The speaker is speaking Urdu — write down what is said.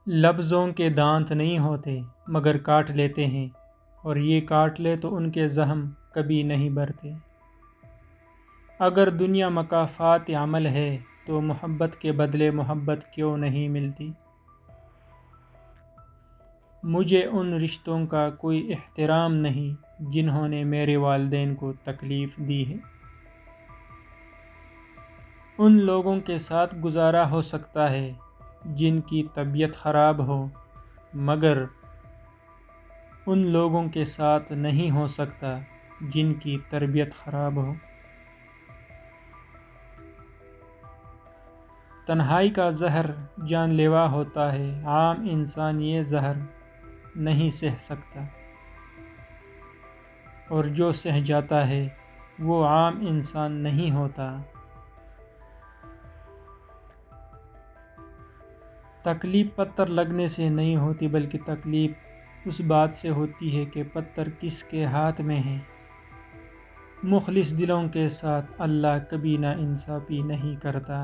لفظوں کے دانت نہیں ہوتے مگر کاٹ لیتے ہیں، اور یہ کاٹ لے تو ان کے زخم کبھی نہیں بھرتے۔ اگر دنیا مکافات عمل ہے تو محبت کے بدلے محبت کیوں نہیں ملتی؟ مجھے ان رشتوں کا کوئی احترام نہیں جنہوں نے میرے والدین کو تکلیف دی ہے۔ ان لوگوں کے ساتھ گزارا ہو سکتا ہے جن کی طبیعت خراب ہو، مگر ان لوگوں کے ساتھ نہیں ہو سکتا جن کی تربیت خراب ہو۔ تنہائی کا زہر جان لیوا ہوتا ہے، عام انسان یہ زہر نہیں سہ سکتا، اور جو سہ جاتا ہے وہ عام انسان نہیں ہوتا۔ تکلیف پتھر لگنے سے نہیں ہوتی، بلکہ تکلیف اس بات سے ہوتی ہے کہ پتھر کس کے ہاتھ میں ہے۔ مخلص دلوں کے ساتھ اللہ کبھی نا انصافی نہیں کرتا۔